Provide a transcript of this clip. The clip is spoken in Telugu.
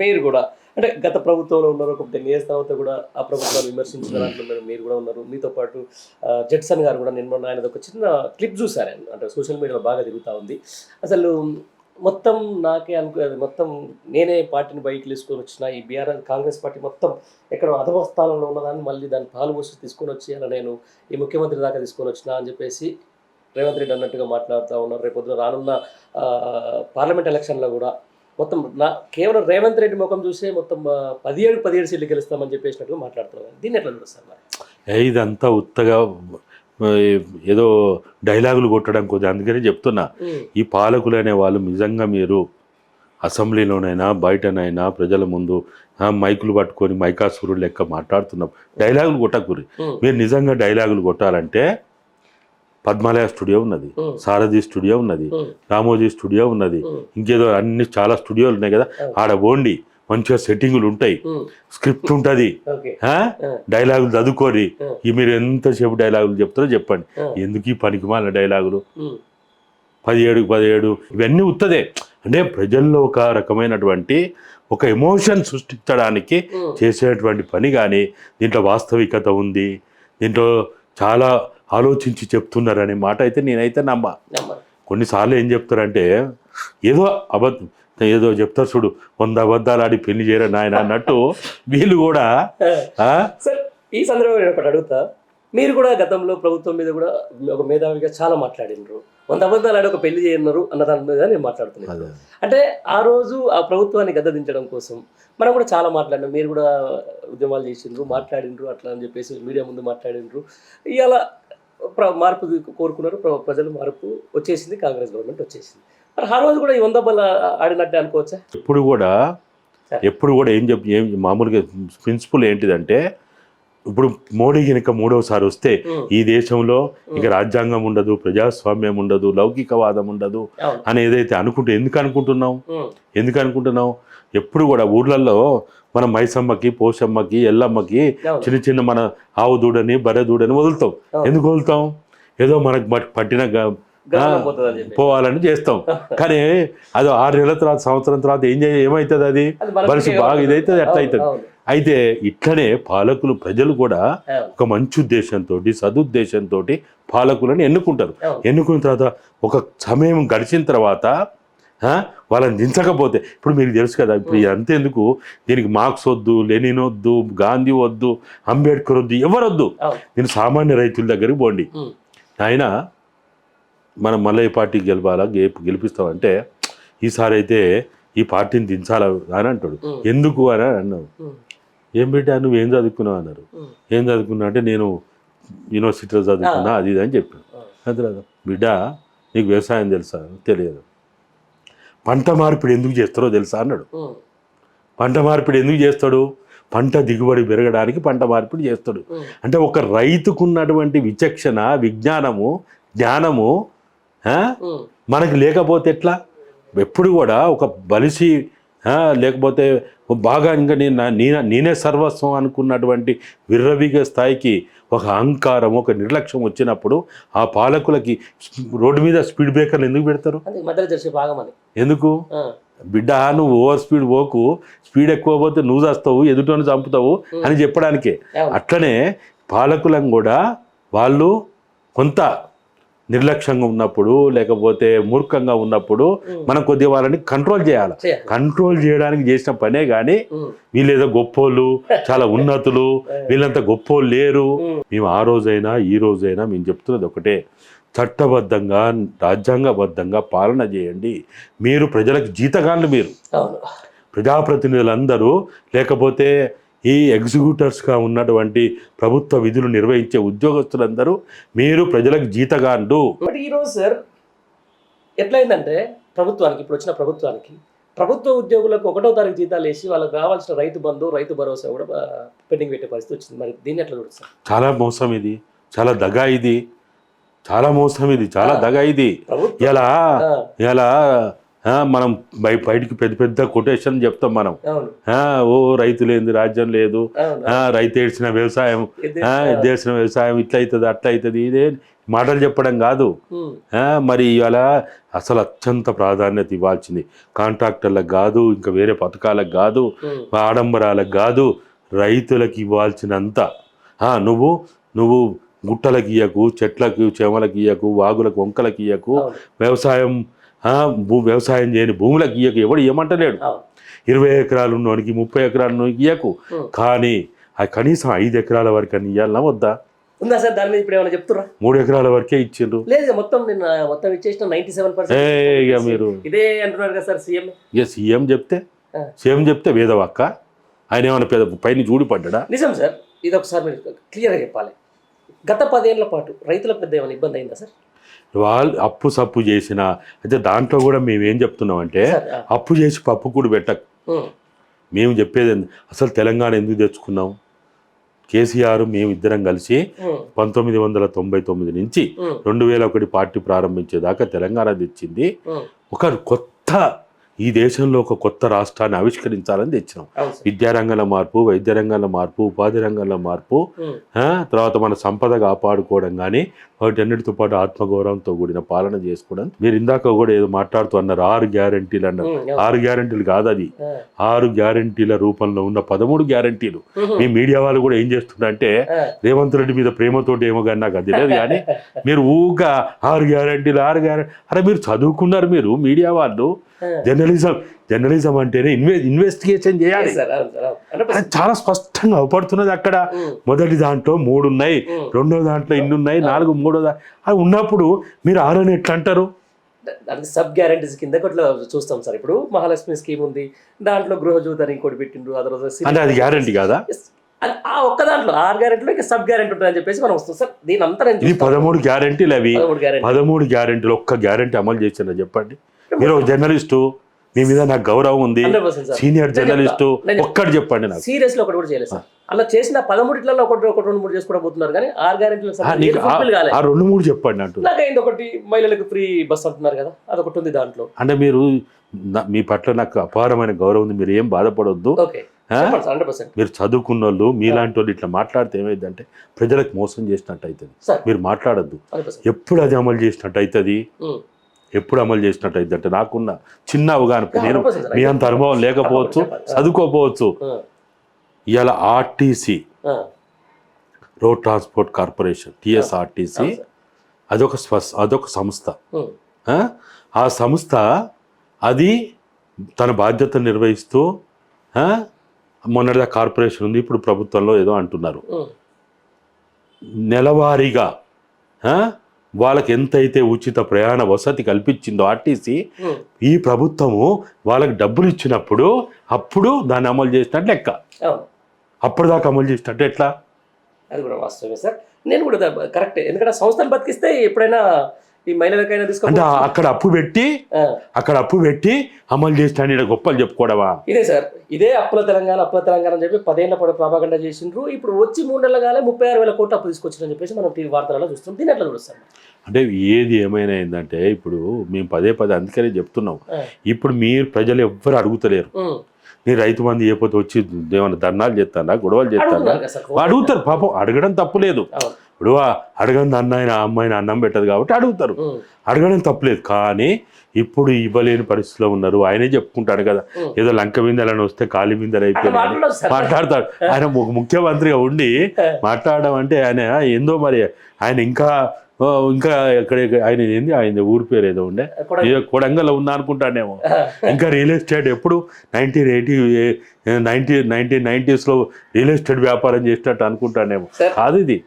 మీరు గూడా అంటే గత ప్రభుత్వంలో ఉన్నారు. ఒక 10 ఇయర్స్ తర్వాత గూడా ఆ ప్రభుత్వాన్ని విమర్శించిన దాంట్లో మీరు గూడా ఉన్నారు. మీతో పాటు జడ్సన్ గారు గూడా నేను మొన్న ఆయనదొక చిన్న క్లిప్ జూసాను. అంటే సోషల్ మీడియాలో బాగా తిరుగుతా ఉంది. అసలు మొత్తం నాకే అది మొత్తం నేనే పార్టీని బయటికిలీసుకొనొచ్చిన ఈ కాంగ్రెస్ పార్టీ మొత్తం ఎక్కడో అధమస్థానంలో ఉన్నదాన్ని మళ్ళీ దాన్ని పాలు పోసి తీసుకొనొచ్చి అలా నేను ఈ ముఖ్యమంత్రి దాకా తీసుకొనొచ్చినా అని జెప్పేసి రేవంత్ రెడ్డి అన్నట్టుగా మాట్లాడుతా ఉన్నారు. రేపొద్దున రానున్న పార్లమెంట్ ఎలక్షన్‌లో గూడా మొత్తం కేవలం రేవంత్ రెడ్డి ముఖం చూసే మొత్తం 17 సీట్లు గెలుస్తామని చెప్పేసినట్టుగా మాట్లాడుతున్నారు. దీన్ని ఎట్లా చూస్తారు మరి? ఇదంతా ఉత్తగా ఏదో డైలాగులు కొట్టడం కొద్ది అందుకని చెప్తున్నా. ఈ పాలకులు అనే వాళ్ళు నిజంగా మీరు అసెంబ్లీలోనైనా బయటనైనా ప్రజల ముందు మైకులు పట్టుకొని మైకాసురుడు లెక్క మాట్లాడుతున్నాం. డైలాగులు కొట్టకూరి. మీరు నిజంగా డైలాగులు కొట్టాలంటే పద్మాలయ స్టూడియో ఉన్నది, సారథి స్టూడియో ఉన్నది, రామోజీ స్టూడియో ఉన్నది, ఇంకేదో అన్ని చాలా స్టూడియోలు ఉన్నాయి కదా. ఆడ పోండి, మంచిగా సెట్టింగులు ఉంటాయి, స్క్రిప్ట్ ఉంటుంది, డైలాగులు చదువుకోరి. మీరు ఎంతసేపు డైలాగులు చెప్తారో చెప్పండి. ఎందుకు ఈ పనికిమాలిన డైలాగులు? 17 ఇవన్నీ ఉత్తదే. అంటే ప్రజల్లో ఒక రకమైనటువంటి ఒక ఎమోషన్ సృష్టించడానికి చేసేటువంటి పని. కానీ దీంట్లో వాస్తవికత ఉంది, దీంట్లో చాలా ఆలోచించి చెప్తున్నారనే మాట అయితే నేనైతే నమ్మ. కొన్నిసార్లు ఏం చెప్తారంటే ఏదో చెప్తారు చూడు, 100 అబద్ధాలు ఆడి పెళ్లి చేయరా నాయన అన్నట్టు వీళ్ళు కూడా. సార్ ఈ సందర్భంలో నేను ఒకటి అడుగుతా, మీరు కూడా గతంలో ప్రభుత్వం మీద కూడా ఒక మేధావిగా చాలా మాట్లాడినారు. 100 అబద్ధాలు ఆడి ఒక పెళ్లి చేయన్నారు అన్న దాని మీద నేను మాట్లాడుతున్నాను. అంటే ఆ రోజు ఆ ప్రభుత్వాన్ని గద్దదించడం కోసం మనం కూడా చాలా మాట్లాడినాం. మీరు కూడా ఉద్యమాలు చేసిండ్రు, మాట్లాడిండ్రు, అట్లా అని చెప్పేసి మీడియా ముందు మాట్లాడిండ్రు. ఇవాళ మార్పు కోరుకున్నారు, ప్రజలు మార్పు వచ్చేసింది, కాంగ్రెస్ గవర్నమెంట్ వచ్చేసింది. మరి ఆ రోజు కూడా ఈ 100 అబద్ధాలు ఆడినట్టే అనుకోవచ్చా? ఎప్పుడు కూడా ఏం మామూలుగా ప్రిన్సిపల్ ఏంటిదంటే, ఇప్పుడు మోడీ కనుక 3వసారి వస్తే ఈ దేశంలో ఇక రాజ్యాంగం ఉండదు, ప్రజాస్వామ్యం ఉండదు, లౌకికవాదం ఉండదు అని ఏదైతే ఎందుకు అనుకుంటున్నాం? ఎప్పుడు కూడా ఊర్లలో మనం మైసమ్మకి, పోషమ్మకి, ఎల్లమ్మకి చిన్న మన ఆవు దూడని, బర్రె దూడని వదులుతాం. ఎందుకు వదులుతాం? ఏదో మనకు పట్టిన పోవాలని చేస్తాం. కానీ అది 6 నెలల తర్వాత, సంవత్సరం తర్వాత ఏమవుతుంది? అది మనిషి బాగా ఇదవుతుంది, ఎట్లా అవుతుంది. అయితే ఇట్లనే పాలకులు, ప్రజలు కూడా ఒక మంచి ఉద్దేశంతో, సదుద్దేశంతో పాలకులను ఎన్నుకుంటారు. ఎన్నుకున్న తర్వాత ఒక సమయం గడిచిన తర్వాత వాళ్ళని దించకపోతే, ఇప్పుడు మీకు తెలుసు కదా, ఇప్పుడు అంతేందుకు దీనికి మార్క్స్ వద్దు, లెనిన్ వద్దు, గాంధీ వద్దు, అంబేద్కర్ వద్దు, ఎవరొద్దు. నేను సామాన్య రైతుల దగ్గరికి పోండి, ఆయన మనం మళ్ళీ ఈ పార్టీకి గెలిపిస్తామంటే ఈసారి అయితే ఈ పార్టీని దించాలా అని అంటాడు. ఎందుకు అని అన్నావు. ఏం బిడ్డ నువ్వేం చదువుకున్నావు అన్నారు. ఏం చదువుకున్నా అంటే నేను యూనివర్సిటీలో చదువుకున్నా, అది ఇది అని చెప్పాను. అంతే బిడ్డ, నీకు వ్యవసాయం తెలుసా? తెలియదు. పంట మార్పిడి ఎందుకు చేస్తారో తెలుసా అన్నాడు. పంట మార్పిడి ఎందుకు చేస్తాడు? పంట దిగుబడి పెరగడానికి పంట మార్పిడి చేస్తాడు. అంటే ఒక రైతుకున్నటువంటి విచక్షణ, విజ్ఞానము, జ్ఞానము మనకి లేకపోతే ఎట్లా? ఎప్పుడు కూడా ఒక బలిసి లేకపోతే బాగా ఇంకా నేనే సర్వస్వం అనుకున్నటువంటి విర్రవీగ స్థాయికి ఒక అహంకారం, ఒక నిర్లక్ష్యం వచ్చినప్పుడు ఆ పాలకులకి రోడ్డు మీద స్పీడ్ బ్రేకర్లు ఎందుకు పెడతారు? ఎందుకు? బిడ్డ, నువ్వు ఓవర్ స్పీడ్ పోకు, స్పీడ్ ఎక్కువ పోతే నువ్వు చేస్తావు, ఎదుటోని చంపుతావు అని చెప్పడానికే. అట్లనే పాలకులను కూడా వాళ్ళు కొంత నిర్లక్ష్యంగా ఉన్నప్పుడు, లేకపోతే మూర్ఖంగా ఉన్నప్పుడు మనం కొద్దిగా వాళ్ళని కంట్రోల్ చేయాలి. కంట్రోల్ చేయడానికి చేసిన పనే కానీ వీళ్ళేదో గొప్పోళ్ళు, చాలా ఉన్నతులు, వీళ్ళంతా గొప్పోళ్ళు లేరు. మేము ఆ రోజైనా ఈ రోజైనా మేము చెప్తున్నది ఒకటే, చట్టబద్ధంగా, రాజ్యాంగబద్ధంగా పాలన చేయండి. మీరు ప్రజలకు జీతగాళ్ళు, మీరు ప్రజాప్రతినిధులందరూ, లేకపోతే ఈ ఎగ్జిక్యూటర్స్గా ఉన్నటువంటి ప్రభుత్వ విధులు నిర్వహించే ఉద్యోగస్తులందరూ మీరు ప్రజలకు జీతగాండు. బట్ ఈరోజు సార్ ఎట్లయిందంటే ప్రభుత్వానికి, ఇప్పుడు వచ్చిన ప్రభుత్వానికి ప్రభుత్వ ఉద్యోగులకు 1వ తారీఖు జీతాలు వేసి వాళ్ళకి రావాల్సిన రైతు బంధు, రైతు భరోసా కూడా పెండింగ్ పెట్టే పరిస్థితి వచ్చింది. మరి దీన్ని ఎట్లా చూస్తారు? చాలా మోసం ఇది, చాలా దగా ఇది, చాలా మోసం ఇది, చాలా దగా ఇది. ఇలా మనం బయటికి పెద్ద కొటేషన్ చెప్తాం మనం. రైతు లేని రాజ్యం లేదు, రైతు ఏడ్చిన వ్యవసాయం, దేశం వ్యవసాయం ఇట్లా అవుతుంది, అట్లా అవుతుంది. మాటలు చెప్పడం కాదు. మరి ఇవాళ అసలు అత్యంత ప్రాధాన్యత ఇవ్వాల్సింది కాంట్రాక్టర్లకు కాదు, ఇంకా వేరే పథకాలకు కాదు, ఆడంబరాలకు కాదు, రైతులకు ఇవ్వాల్సినంత. నువ్వు గుట్టలకు ఇయ్యకు, చెట్లకు చేమలకు ఇయ్యకు, వాగులకు వంకలకు ఇయ్యకు, వ్యవసాయం చేయని భూములకు ఇయ్యకు, ఎవడు ఏమంటలేడు. 20 ఎకరాలు ఉన్నోనికి 30 ఎకరాలు ఉన్నోనికి ఇయ్యకు, కానీ ఆ కనీసం 5 ఎకరాల వరకు అని ఇవ్వాలన్నా వద్దా? ఉందా సార్ దాని మీద ఇప్పుడు ఏమైనా చెప్తున్నా? 3 ఎకరాల వరకే ఇచ్చిండ్రు. లేదు మొత్తం ఇచ్చేసిన 97%. ఇక మీరు ఇదే అంటున్నారు కదా సార్ సీఎం. ఇక సీఎం చెప్తే వేదవాక్క. ఆయన ఏమైనా పైన చూడిపడ్డా? నిజం సార్, ఇది ఒకసారి మీరు క్లియర్గా చెప్పాలి. గత 10 ఏళ్ల పాటు రైతులకు పెద్ద ఏమైనా ఇబ్బంది అయిందా సార్? వాళ్ళు అప్పు సప్పు చేసిన, అయితే దాంట్లో కూడా మేము ఏం చెప్తున్నాం అంటే, అప్పు చేసి పప్పు కూడా పెట్టకు. మేము చెప్పేది అసలు తెలంగాణ ఎందుకు తెచ్చుకున్నాం? కేసీఆర్ మేము ఇద్దరం కలిసి 1999 నుంచి 2001 పార్టీ ప్రారంభించేదాకా తెలంగాణ తెచ్చింది. ఒక కొత్త, ఈ దేశంలో ఒక కొత్త రాష్ట్రాన్ని ఆవిష్కరించాలని తెచ్చినాం. విద్యారంగంలో మార్పు, వైద్య రంగంలో మార్పు, ఉపాధి రంగంలో మార్పు, తర్వాత మన సంపద కాపాడుకోవడం, కానీ వాటన్నిటితో పాటు ఆత్మగౌరవంతో కూడిన పాలన చేసుకోవడం. మీరు ఇందాక కూడా ఏదో మాట్లాడుతూ అన్నారు 6 గ్యారంటీలు అన్నారు. 6 గ్యారంటీలు కాదు, అది 6 గ్యారంటీల రూపంలో ఉన్న 13 గ్యారంటీలు. మీ మీడియా వాళ్ళు కూడా ఏం చేస్తున్నారంటే, రేవంత్ రెడ్డి మీద ప్రేమతోటి ఏమో కానీ నాకు అది తెలియదు, కానీ మీరు ఊగా 6 గ్యారంటీలు అరే మీరు చదువుకున్నారు, మీరు మీడియా వాళ్ళు. జర్నలిజం అంటేనే ఇన్వెస్టిగేషన్ చేయాలి. చాలా స్పష్టంగా అవపడుతున్నది అక్కడ. మొదటి దాంట్లో 3 ఉన్నాయి, రెండో దాంట్లో ఇన్ని ఉన్నాయి, 4 మూడో అది ఉన్నప్పుడు మీరు 6 అని ఎట్లా అంటారు? దానికి సబ్ గ్యారంటీస్ కింద ఇట్లా చూస్తాం సార్. ఇప్పుడు మహాలక్ష్మి స్కీమ్ ఉంది, దాంట్లో గృహజ్యోతి అని ఇంకోటి పెట్టిండ్రు. అంటే అది గ్యారంటీ కాదా? ఆ ఒక్క దాంట్లో 6 గ్యారెంటీలో ఇంకా సబ్ గ్యారెంటీ ఉంటుందని చెప్పేసి మనం వస్తాం సార్. దీని అంతా 13 గ్యారెంటీలు. అవి 13 గ్యారెంటీలు ఒక్క గ్యారెంటీ అమలు చేసిన చెప్పండి. మీరు జర్నలిస్టు, మీ మీద నాకు గౌరవం ఉంది, సీనియర్ జర్నలిస్టు, ఒక్కటి చెప్పండి నాకు. సీరియస్ లో ఒకటి కూడా చేయలేదు సార్. అలా చేసిన 13 ఒకటి 2-3 చేసుకోబోతున్నారు, కానీ 6 గ్యారెంటీలు 2-3 చెప్పండి అంటూ. నాకైంది ఒకటి, మహిళలకు ఫ్రీ బస్ అంటున్నారు కదా, అదొకటి ఉంది దాంట్లో. అంటే మీరు, మీ పట్ల నాకు అపారమైన గౌరవం ఉంది, మీరు ఏం బాధపడొద్దు. మీరు చదువుకున్న వాళ్ళు, మీలాంటి వాళ్ళు ఇట్లా మాట్లాడితే ఏమైందంటే ప్రజలకు మోసం చేసినట్టు అవుతుంది. మీరు మాట్లాడద్దు. ఎప్పుడు అది అమలు చేసినట్టు అవుతుంది, ఎప్పుడు అమలు చేసినట్టు అవుతుంది అంటే నాకున్న చిన్న అవగాహన. నేను మీ అంత అనుభవం లేకపోవచ్చు, చదువుకోపోవచ్చు. ఇవాళ RTC, road transport corporation, TSRTC, అదొక సంస్థ. ఆ సంస్థ అది తన బాధ్యతను నిర్వహిస్తూ, మొన్నటిదా కార్పొరేషన్ ఉంది, ఇప్పుడు ప్రభుత్వంలో ఏదో అంటున్నారు. నెలవారీగా వాళ్ళకి ఎంతైతే ఉచిత ప్రయాణ వసతి కల్పించిందో ఆర్టీసీ, ఈ ప్రభుత్వము వాళ్ళకి డబ్బులు ఇచ్చినప్పుడు అప్పుడు దాన్ని అమలు చేసినట్టు లెక్క. అప్పుడు దాకా అమలు చేసినట్టు ఎట్లా? అది కూడా వాస్తవమే సార్. నేను కూడా కరెక్ట్, ఎందుకంటే సంస్థను బతికిస్తే ఎప్పుడైనా ఈ మహిళలకైనా అంటే అక్కడ అప్పు పెట్టి అమలు చేసిన గొప్పలు చెప్పుకోవడమా? ఇదే సార్, ఇదే అప్పుల తెలంగాణ అని చెప్పి 10 ఏళ్ల పాటు ప్రాపగండా చేసిండ్రు. ఇప్పుడు వచ్చి 3 నెలలుగానే 36,000 కోట్లు అప్పు తీసుకొచ్చిందని చెప్పేసి మనం టీవీ వార్తలలో చూస్తాం. దీని ఎట్లా చూస్తాం అంటే ఏది ఏమైనా ఏంటంటే, ఇప్పుడు మేము పదే అందుకనే చెప్తున్నాం, ఇప్పుడు మీరు ప్రజలు ఎవ్వరు అడుగుతలేరు. నీ రైతు మంది చేయకపోతే వచ్చి ఏమైనా ధర్నాలు చేస్తారా, గొడవలు చేస్తారా? అడుగుతారు. పాపం అడగడం తప్పులేదు. ఇప్పుడు అడగని అమ్మాయిని అన్నం పెట్టదు కాబట్టి అడుగుతారు, అడగడం తప్పులేదు. కానీ ఇప్పుడు ఇవ్వలేని పరిస్థితిలో ఉన్నారు. ఆయనే చెప్పుకుంటాడు కదా, ఏదో లంక విందలని వస్తే కాలి విందలు అయిపోయింది మాట్లాడతాడు. ఆయన ఒక ముఖ్యమంత్రిగా ఉండి మాట్లాడడం అంటే ఆయన ఏందో మరి. ఆయన ఇంకా ఎక్కడ ఆయన ఏంది, ఆయన ఊరి పేరు ఏదో ఉండే, కొడంగల్లో ఉన్నా అనుకుంటానేమో. ఇంకా రియల్ ఎస్టేట్ ఎప్పుడు 1990s రియల్ ఎస్టేట్ వ్యాపారం చేసినట్టు అనుకుంటానేమో. కాదు ఇది.